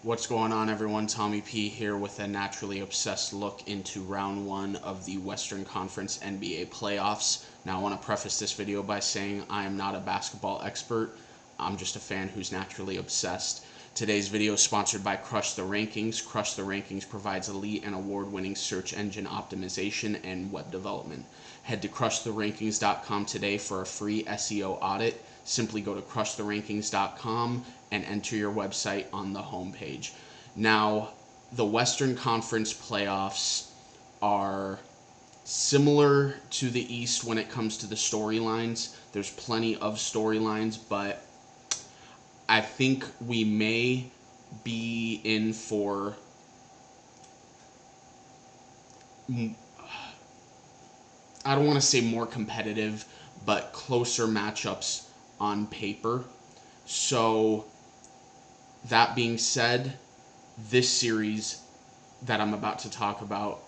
What's going on, everyone? Tommy P here with a naturally obsessed look into round one of the Western Conference NBA playoffs. Now, I want to preface this video by saying I am not a basketball expert. I'm just a fan who's naturally obsessed. Today's video is sponsored by Crush the Rankings. Crush the Rankings provides elite and award-winning search engine optimization and web development. Head to crushtherankings.com today for a free SEO audit. Simply go to crushtherankings.com and enter your website on the homepage. Now, the Western Conference playoffs are similar to the East when it comes to the storylines. There's plenty of storylines, but I think we may be in for I don't want to say more competitive, but closer matchups on paper. So, that being said, this series that I'm about to talk about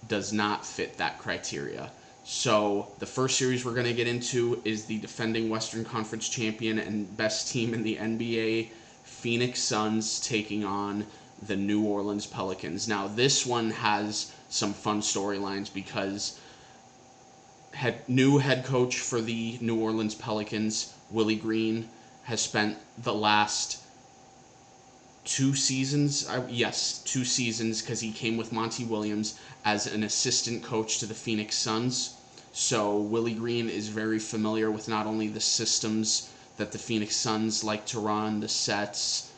does not fit that criteria. So, the first series we're going to get into is the defending Western Conference champion and best team in the NBA, Phoenix Suns, taking on the New Orleans Pelicans. Now, this one has some fun storylines because new head coach for the New Orleans Pelicans, Willie Green, has spent the last two seasons, because he came with Monty Williams as an assistant coach to the Phoenix Suns. So Willie Green is very familiar with not only the systems that the Phoenix Suns like to run, the sets,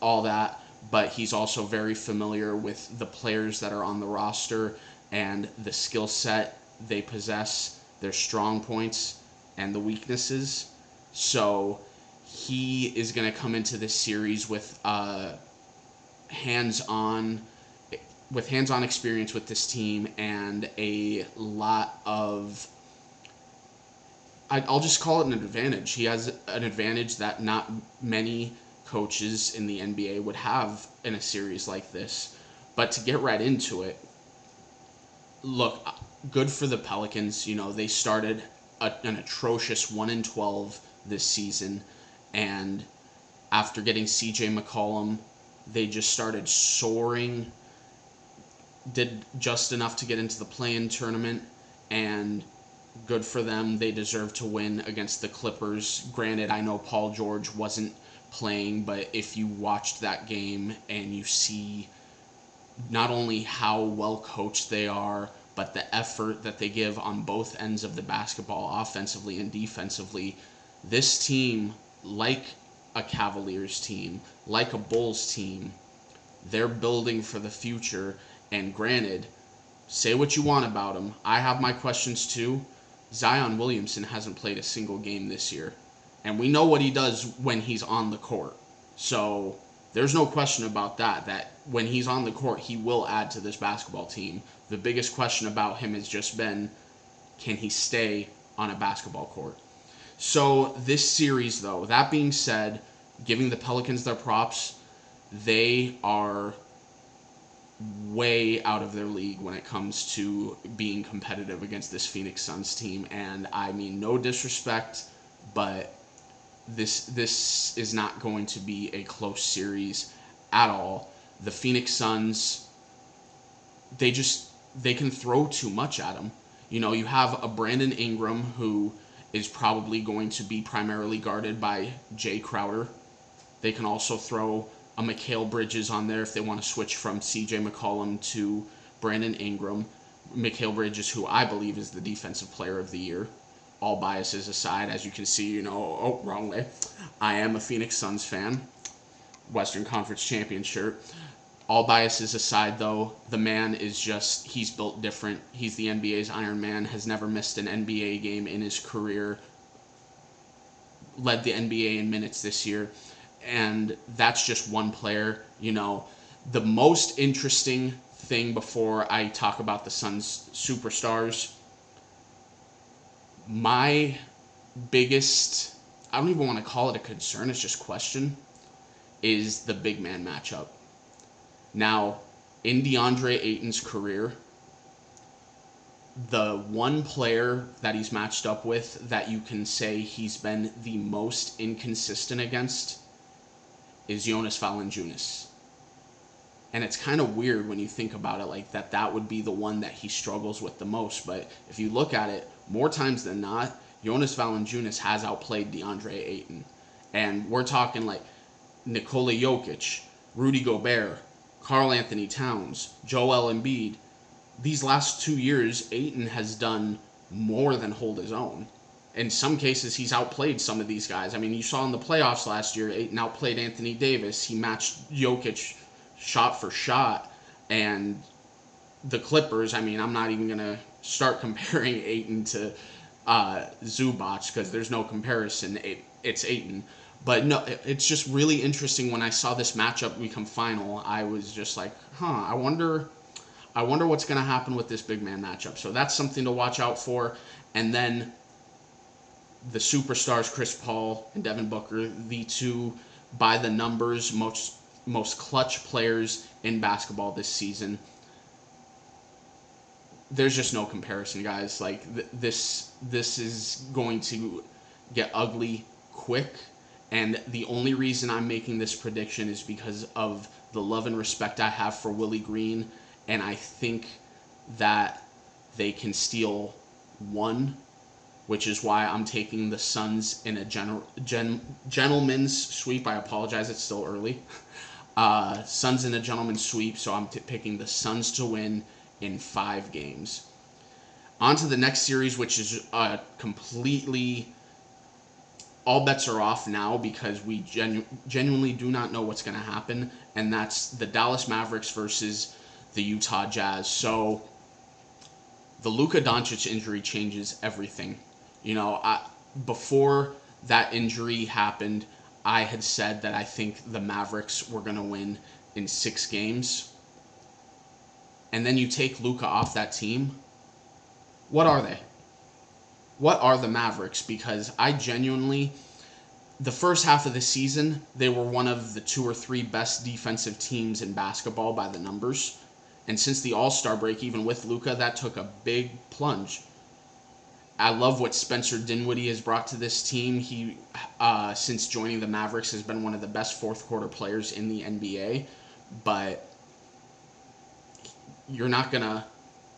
all that, but he's also very familiar with the players that are on the roster and the skill set they possess, their strong points and the weaknesses. So he is going to come into this series with hands-on experience with this team and a lot of, I'll just call it an advantage. He has an advantage that not many coaches in the NBA would have in a series like this. But to get right into it, look, good for the Pelicans. You know, they started an atrocious 1-12 this season, and after getting CJ McCollum, they just started soaring, did just enough to get into the play-in tournament, and good for them. They deserve to win against the Clippers. Granted, I know Paul George wasn't playing, but if you watched that game and you see not only how well coached they are, but the effort that they give on both ends of the basketball, offensively and defensively, this team, like a Cavaliers team, like a Bulls team, they're building for the future. And granted, say what you want about him, I have my questions too. Zion Williamson hasn't played a single game this year, and we know what he does when he's on the court. So there's no question about that when he's on the court, he will add to this basketball team. The biggest question about him has just been, can he stay on a basketball court? So this series, though, that being said, giving the Pelicans their props, they are way out of their league when it comes to being competitive against this Phoenix Suns team. And I mean, no disrespect, but this is not going to be a close series at all. The Phoenix Suns, they can throw too much at them. You know, you have a Brandon Ingram who is probably going to be primarily guarded by Jay Crowder. They can also throw a Mikal Bridges on there if they want to switch from CJ McCollum to Brandon Ingram. Mikal Bridges, who I believe is the defensive player of the year. All biases aside, as you can see, wrong way. I am a Phoenix Suns fan. Western Conference champion shirt. All biases aside, though, the man is just, he's built different. He's the NBA's Iron Man, has never missed an NBA game in his career, led the NBA in minutes this year, and that's just one player. You know, the most interesting thing before I talk about the Suns superstars, my biggest, I don't even want to call it a concern, it's just question, is the big man matchup. Now, in DeAndre Ayton's career, the one player that he's matched up with that you can say he's been the most inconsistent against is Jonas Valanciunas. And it's kind of weird when you think about it like that. That would be the one that he struggles with the most. But if you look at it, more times than not, Jonas Valanciunas has outplayed DeAndre Ayton. And we're talking like Nikola Jokic, Rudy Gobert, Karl Anthony Towns, Joel Embiid. These last 2 years, Ayton has done more than hold his own. In some cases, he's outplayed some of these guys. I mean, you saw in the playoffs last year, Ayton outplayed Anthony Davis. He matched Jokic shot for shot. And the Clippers, I mean, I'm not even going to start comparing Ayton to Zubac because there's no comparison. It's Ayton. But no, it's just really interesting when I saw this matchup become final. I was just like, I wonder what's going to happen with this big man matchup. So that's something to watch out for. And then the superstars, Chris Paul and Devin Booker, the two by the numbers most clutch players in basketball this season. There's just no comparison, guys. Like this is going to get ugly quick. And the only reason I'm making this prediction is because of the love and respect I have for Willie Green. And I think that they can steal one, which is why I'm taking the Suns in a gentleman's sweep. I apologize, it's still early. Suns in a gentleman's sweep, so I'm picking the Suns to win in 5 games. On to the next series, which is completely... all bets are off now because we genuinely do not know what's going to happen, and that's the Dallas Mavericks versus the Utah Jazz. So the Luka Doncic injury changes everything. You know, before that injury happened, I had said that I think the Mavericks were going to win in 6 games. And then you take Luka off that team. What are they? What are the Mavericks? Because I genuinely, the first half of the season, they were one of the 2 or 3 best defensive teams in basketball by the numbers. And since the All-Star break, even with Luka, that took a big plunge. I love what Spencer Dinwiddie has brought to this team. He, since joining the Mavericks, has been one of the best fourth quarter players in the NBA. But you're not going to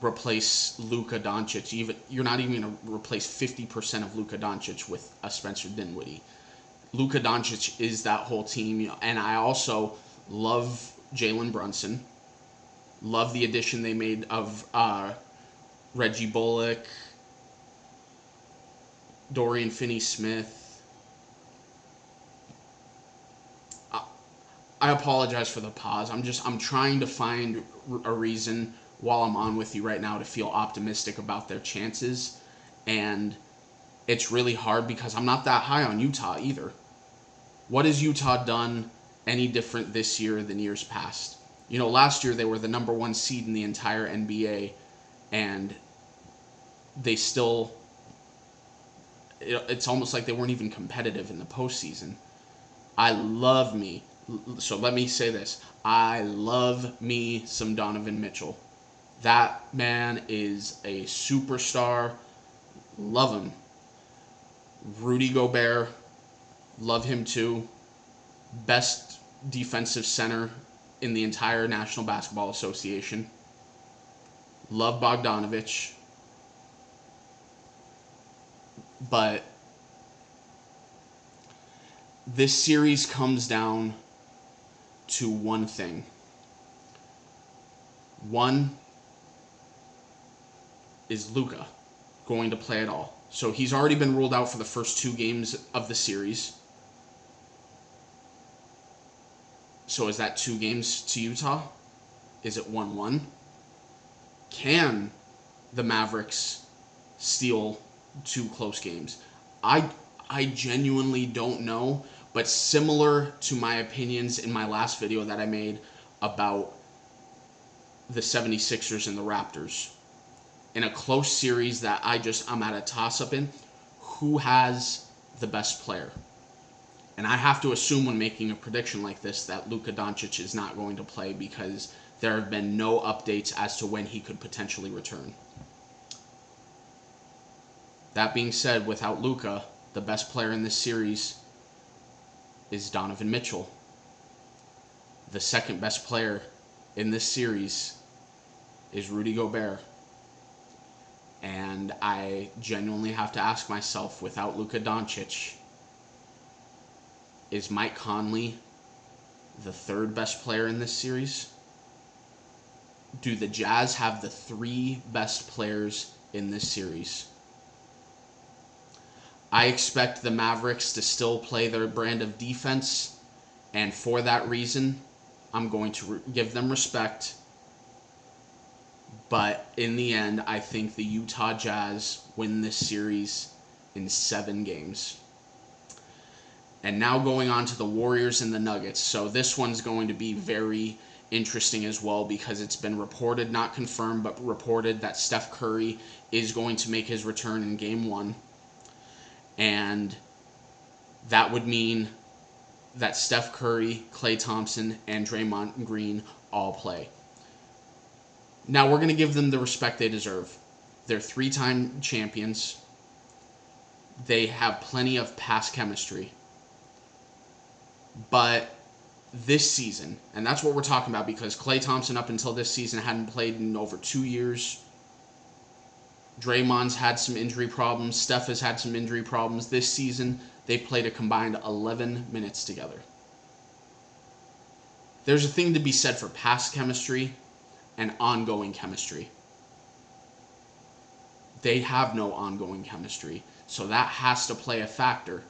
replace Luka Doncic. You're not even going to replace 50% of Luka Doncic with a Spencer Dinwiddie. Luka Doncic is that whole team. And I also love Jalen Brunson. Love the addition they made of Reggie Bullock, Dorian Finney-Smith. I apologize for the pause. I'm trying to find a reason while I'm on with you right now to feel optimistic about their chances. And it's really hard because I'm not that high on Utah either. What has Utah done any different this year than years past? You know, last year they were the number 1 seed in the entire NBA, and they still... it's almost like they weren't even competitive in the postseason. So let me say this. I love me some Donovan Mitchell. That man is a superstar. Love him. Rudy Gobert, love him too. Best defensive center in the entire National Basketball Association. Love Bogdanovich. But this series comes down to one thing. One, is Luka going to play at all? So he's already been ruled out for the first 2 games of the series. So is that 2 games to Utah? Is it 1-1? Can the Mavericks steal 2 close games? I genuinely don't know, but similar to my opinions in my last video that I made about the 76ers and the Raptors, in a close series that I'm at a toss-up in, who has the best player? And I have to assume when making a prediction like this that Luka Doncic is not going to play because there have been no updates as to when he could potentially return. That being said, without Luka, the best player in this series is Donovan Mitchell. The second best player in this series is Rudy Gobert. And I genuinely have to ask myself, without Luka Doncic, is Mike Conley the third best player in this series? Do the Jazz have the three best players in this series? I expect the Mavericks to still play their brand of defense, and for that reason, I'm going to give them respect. But in the end, I think the Utah Jazz win this series in 7 games. And now going on to the Warriors and the Nuggets. So this one's going to be very interesting as well, because it's been reported, not confirmed, but reported that Steph Curry is going to make his return in Game 1. And that would mean that Steph Curry, Klay Thompson, and Draymond Green all play. Now we're going to give them the respect they deserve. They're 3-time champions. They have plenty of past chemistry. But this season, and that's what we're talking about, because Klay Thompson up until this season hadn't played in over 2 years. Draymond's had some injury problems. Steph has had some injury problems. This season, they played a combined 11 minutes together. There's a thing to be said for past chemistry and ongoing chemistry. They have no ongoing chemistry, so that has to play a factor.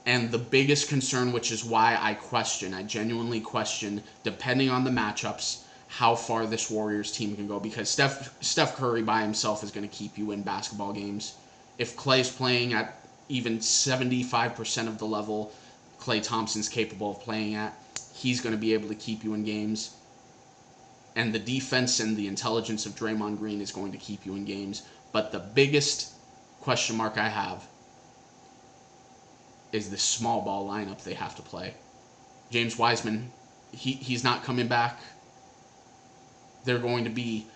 And the biggest concern, which is why I genuinely question, depending on the matchups, how far this Warriors team can go, because Steph Curry by himself is going to keep you in basketball games. If Klay's playing at even 75% of the level Klay Thompson's capable of playing at, he's going to be able to keep you in games. And the defense and the intelligence of Draymond Green is going to keep you in games. But the biggest question mark I have is the small ball lineup they have to play. James Wiseman, he's not coming back. They're going to be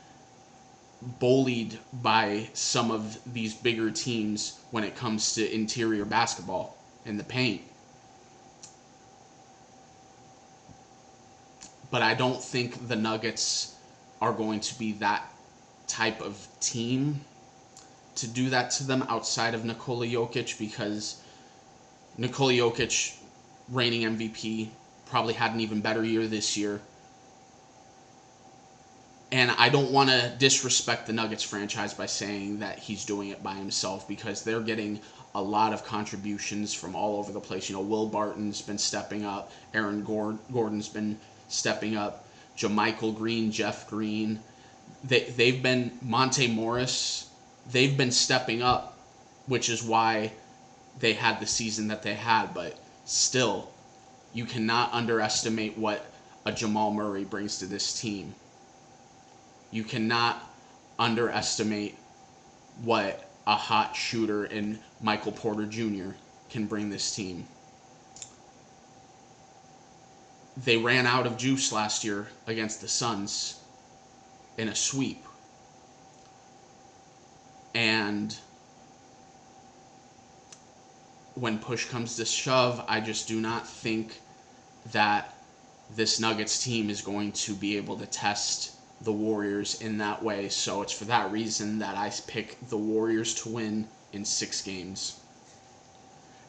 bullied by some of these bigger teams when it comes to interior basketball in the paint. But I don't think the Nuggets are going to be that type of team to do that to them outside of Nikola Jokic, because Nikola Jokic, reigning MVP, probably had an even better year this year. And I don't want to disrespect the Nuggets franchise by saying that he's doing it by himself, because they're getting a lot of contributions from all over the place. You know, Will Barton's been stepping up. Aaron Gordon's been stepping up. JaMychal Green, Jeff Green. They've been, Monte Morris, they've been stepping up, which is why they had the season that they had. But still, you cannot underestimate what a Jamal Murray brings to this team. You cannot underestimate what a hot shooter in Michael Porter Jr. can bring this team. They ran out of juice last year against the Suns in a sweep. And when push comes to shove, I just do not think that this Nuggets team is going to be able to test the Warriors in that way. So it's for that reason that I pick the Warriors to win in 6 games.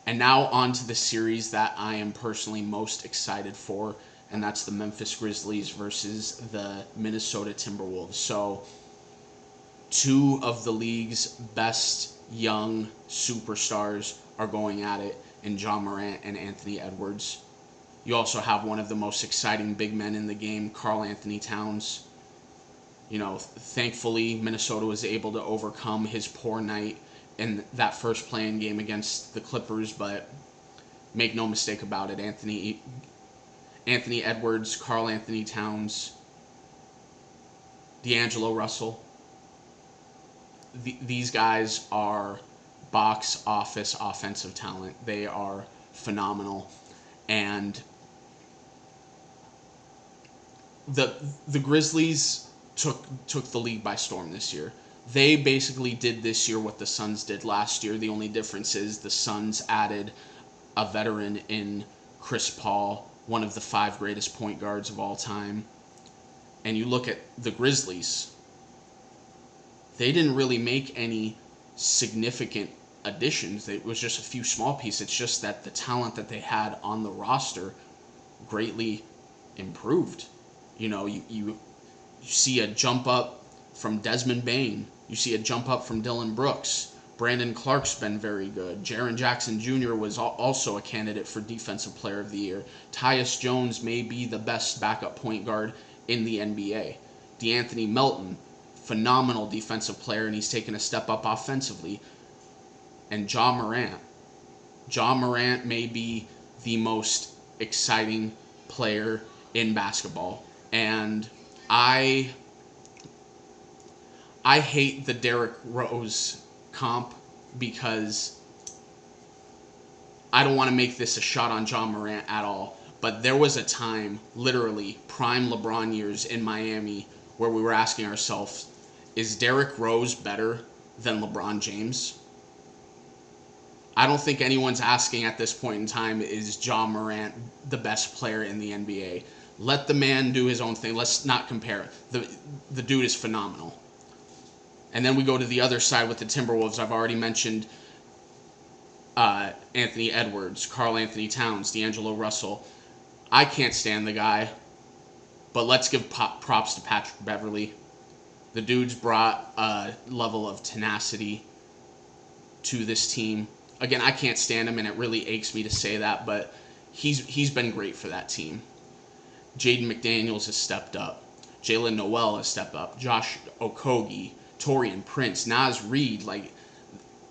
And now on to the series that I am personally most excited for, and that's the Memphis Grizzlies versus the Minnesota Timberwolves. So 2 of the league's best young superstars are going at it in Ja Morant and Anthony Edwards. You also have one of the most exciting big men in the game, Karl-Anthony Towns. You know, thankfully, Minnesota was able to overcome his poor night in that first play-in game against the Clippers, but make no mistake about it, Anthony Edwards, Karl-Anthony Towns, D'Angelo Russell, these guys are box office offensive talent. They are phenomenal. And the Grizzlies took the league by storm this year. They basically did this year what the Suns did last year. The only difference is the Suns added a veteran in Chris Paul one of the 5 greatest point guards of all time. And you look at the Grizzlies, they didn't really make any significant additions. It was just a few small pieces. It's just that the talent that they had on the roster greatly improved. You see a jump up from Desmond Bane. You see a jump up from Dillon Brooks. Brandon Clark's been very good. Jaren Jackson Jr. was also a candidate for Defensive Player of the Year. Tyus Jones may be the best backup point guard in the NBA. DeAnthony Melton, phenomenal defensive player, and he's taken a step up offensively. And Ja Morant. Ja Morant may be the most exciting player in basketball. And I hate the Derrick Rose comp because I don't want to make this a shot on Ja Morant at all. But there was a time, literally, prime LeBron years in Miami, where we were asking ourselves, is Derrick Rose better than LeBron James? I don't think anyone's asking at this point in time, is Ja Morant the best player in the NBA? Let the man do his own thing. Let's not compare. The dude is phenomenal. And then we go to the other side with the Timberwolves. I've already mentioned Anthony Edwards, Karl Anthony Towns, D'Angelo Russell. I can't stand the guy, but let's give props to Patrick Beverley. The dude's brought a level of tenacity to this team. Again, I can't stand him, and it really aches me to say that, but he's been great for that team. Jaden McDaniels has stepped up. Jalen Noel has stepped up. Josh Okogie, Taurean Prince, Naz Reid. Like,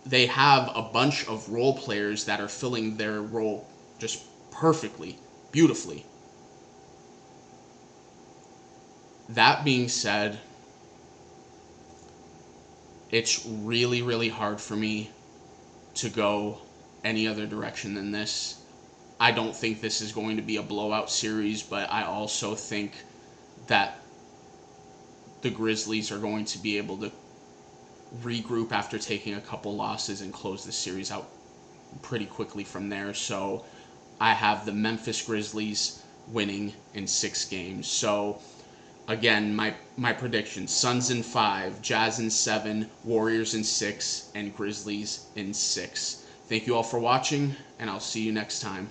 they have a bunch of role players that are filling their role just perfectly, beautifully. That being said, it's really, really hard for me to go any other direction than this. I don't think this is going to be a blowout series, but I also think that the Grizzlies are going to be able to regroup after taking a couple losses and close the series out pretty quickly from there. So I have the Memphis Grizzlies winning in 6 games. So again, my prediction: Suns in 5, Jazz in 7, Warriors in 6, and Grizzlies in 6. Thank you all for watching, and I'll see you next time.